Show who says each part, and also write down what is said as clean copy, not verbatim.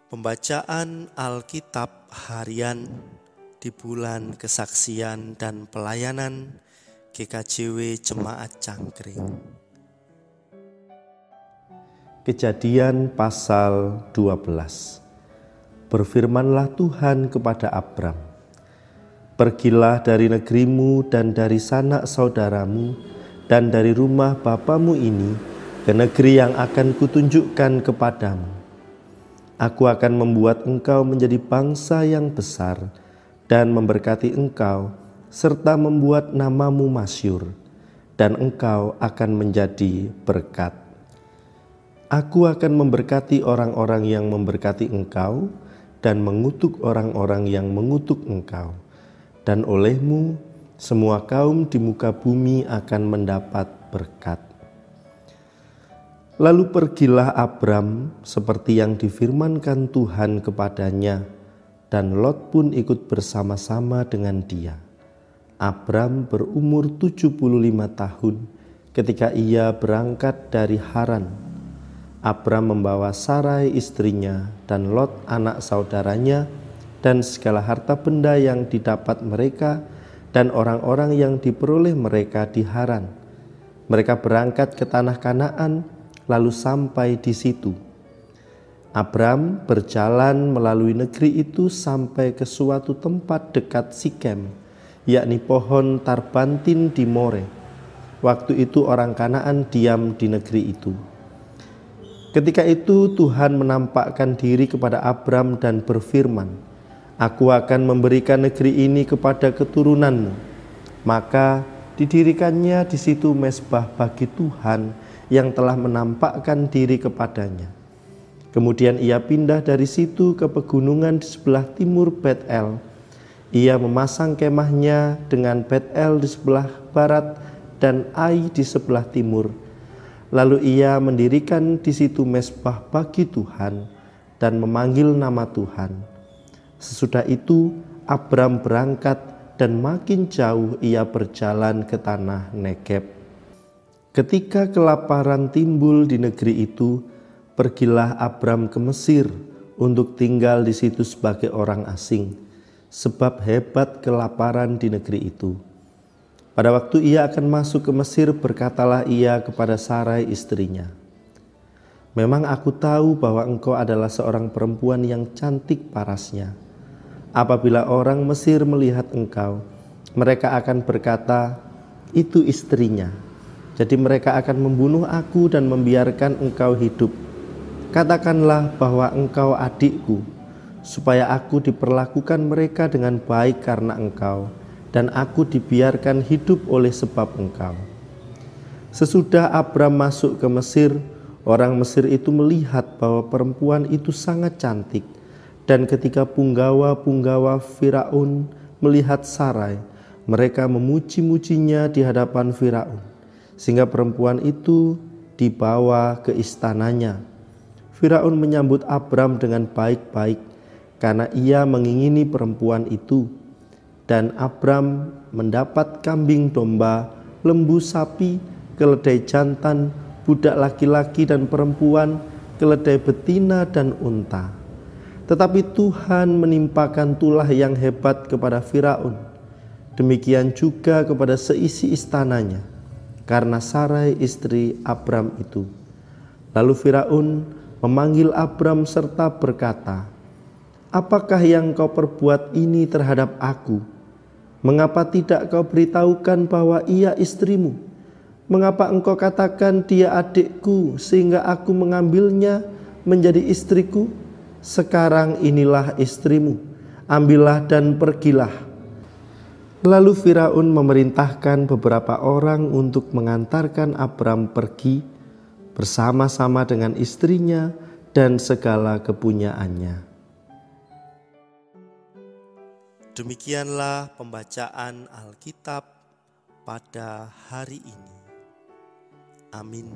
Speaker 1: Pembacaan Alkitab harian di bulan kesaksian dan pelayanan GKJW Jemaat Cangkring. Kejadian pasal 12. Berfirmanlah Tuhan kepada Abram, "Pergilah dari negerimu dan dari sanak saudaramu dan dari rumah bapamu ini ke negeri yang akan kutunjukkan kepadamu. Aku akan membuat engkau menjadi bangsa yang besar dan memberkati engkau serta membuat namamu masyhur, dan engkau akan menjadi berkat. Aku akan memberkati orang-orang yang memberkati engkau dan mengutuk orang-orang yang mengutuk engkau, dan olehmu semua kaum di muka bumi akan mendapat berkat." Lalu pergilah Abram seperti yang difirmankan Tuhan kepadanya, dan Lot pun ikut bersama-sama dengan dia. Abram berumur 75 tahun ketika ia berangkat dari Haran. Abram membawa Sarai istrinya dan Lot anak saudaranya dan segala harta benda yang didapat mereka dan orang-orang yang diperoleh mereka di Haran. Mereka berangkat ke tanah Kanaan lalu sampai di situ. Abram berjalan melalui negeri itu sampai ke suatu tempat dekat Sikem, yakni pohon tarbantin di More. Waktu itu orang Kanaan diam di negeri itu. Ketika itu Tuhan menampakkan diri kepada Abram dan berfirman, "Aku akan memberikan negeri ini kepada keturunanmu." Maka didirikannya di situ mezbah bagi Tuhan yang telah menampakkan diri kepadanya. Kemudian ia pindah dari situ ke pegunungan di sebelah timur Bet-El. Ia memasang kemahnya dengan Bet-El di sebelah barat dan Ai di sebelah timur. Lalu ia mendirikan di situ mezbah bagi Tuhan dan memanggil nama Tuhan. Sesudah itu Abram berangkat dan makin jauh ia berjalan ke tanah Negeb. Ketika kelaparan timbul di negeri itu, pergilah Abram ke Mesir untuk tinggal di situ sebagai orang asing, sebab hebat kelaparan di negeri itu. Pada waktu ia akan masuk ke Mesir, berkatalah ia kepada Sarai istrinya, "Memang aku tahu bahwa engkau adalah seorang perempuan yang cantik parasnya. Apabila orang Mesir melihat engkau, mereka akan berkata, 'Itu istrinya.' Jadi mereka akan membunuh aku dan membiarkan engkau hidup. Katakanlah bahwa engkau adikku, supaya aku diperlakukan mereka dengan baik karena engkau, dan aku dibiarkan hidup oleh sebab engkau." Sesudah Abram masuk ke Mesir, orang Mesir itu melihat bahwa perempuan itu sangat cantik. Dan ketika punggawa-punggawa Firaun melihat Sarai, mereka memuji-mujinya di hadapan Firaun, sehingga perempuan itu dibawa ke istananya. Firaun menyambut Abram dengan baik-baik karena ia mengingini perempuan itu. Dan Abram mendapat kambing domba, lembu sapi, keledai jantan, budak laki-laki dan perempuan, keledai betina dan unta. Tetapi Tuhan menimpakan tulah yang hebat kepada Firaun, demikian juga kepada seisi istananya, karena Sarai istri Abram itu. Lalu Firaun memanggil Abram serta berkata, "Apakah yang kau perbuat ini terhadap aku? Mengapa tidak kau beritahukan bahwa ia istrimu? Mengapa engkau katakan dia adikku sehingga aku mengambilnya menjadi istriku? Sekarang inilah istrimu, ambillah dan pergilah." Lalu Firaun memerintahkan beberapa orang untuk mengantarkan Abram pergi bersama-sama dengan istrinya dan segala kepunyaannya. Demikianlah pembacaan Alkitab pada hari ini. Amin.